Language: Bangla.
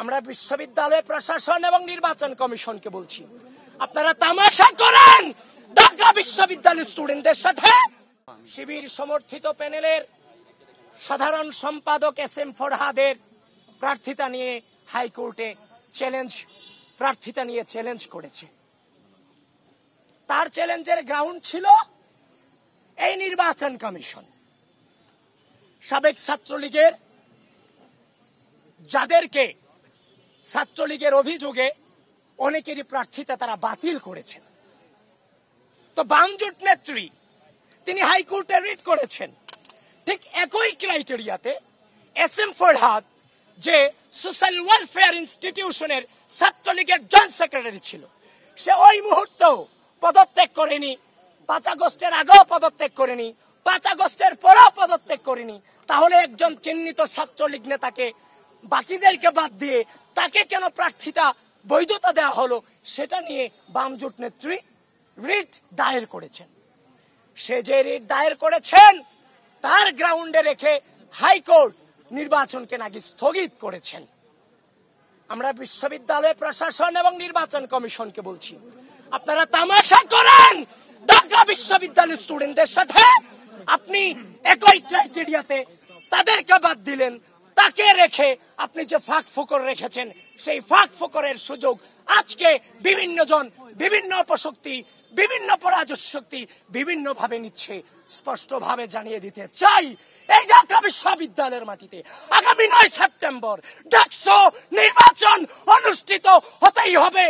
আমরা বিশ্ববিদ্যালয় প্রশাসন এবং নির্বাচন কমিশনকে বলছি, আপনারা তামাশা করেন ঢাকা বিশ্ববিদ্যালয়ের স্টুডেন্টদের সাথে। শিবির সমর্থিত প্যানেলের সাধারণ সম্পাদক এস.এম. ফরহাদের প্রার্থিতা নিয়ে হাইকোর্টে চ্যালেঞ্জ করেছে। তার চ্যালেঞ্জের গ্রাউন্ড ছিল এই নির্বাচন কমিশন। সাবেক ছাত্রলীগের যাদেরকে ছাত্রলীগের অভিযোগে অনেকেরই প্রার্থিতা তারা বাতিল করেছেন, তো বামজোট নেত্রী তিনি হাইকোর্টে রিট করেছেন ঠিক একই ক্রাইটেরিয়াতে এস.এম. ফরহাদ যে সোশ্যাল ওয়েলফেয়ার ইনস্টিটিউশনের ছাত্রলীগের জয়েন্ট সেক্রেটারি ছিল, সে ওই মুহূর্তেও পদত্যাগ করেনি, 5 আগস্টের আগেও পদত্যাগ করেনি, 5 আগস্টের পরেও পদত্যাগ করেনি। তাহলে একজন চিহ্নিত ছাত্রলীগ নেতাকে বাকিদেরকে বাদ দিয়ে তাকে কেন প্রার্থিতা বৈধতা দেওয়া হলো, সেটা নিয়ে বামজোট নেত্রী রিট দায়ের করেছেন। সে যে রিট দায়ের করেছেন তার গ্রাউন্ডে রেখে হাইকোর্ট নির্বাচনকে নাকি স্থগিত করেছেন। আমরা বিশ্ববিদ্যালয় প্রশাসন এবং নির্বাচন কমিশনকে বলছি, আপনারা তামাশা করেন ঢাকা বিশ্ববিদ্যালয়ের স্টুডেন্টদের সাথে। আপনি একই ক্রাইটেরিয়াতে তাদেরকে বাদ দিলেন, তাকে রেখে আপনি যে ফাঁক ফোকর রেখেছেন সেই ফাঁক ফোকরের সুযোগ আজকে বিভিন্ন জন, বিভিন্ন অপশক্তি, বিভিন্ন পরাজশক্তি বিভিন্ন ভাবে নিচ্ছে। স্পষ্টভাবে জানিয়ে দিতে চাই, এই ঢাকা বিশ্ববিদ্যালয়ের মাটিতে আগামী 9 সেপ্টেম্বর ডাকসু নির্বাচন অনুষ্ঠিত হতেই হবে।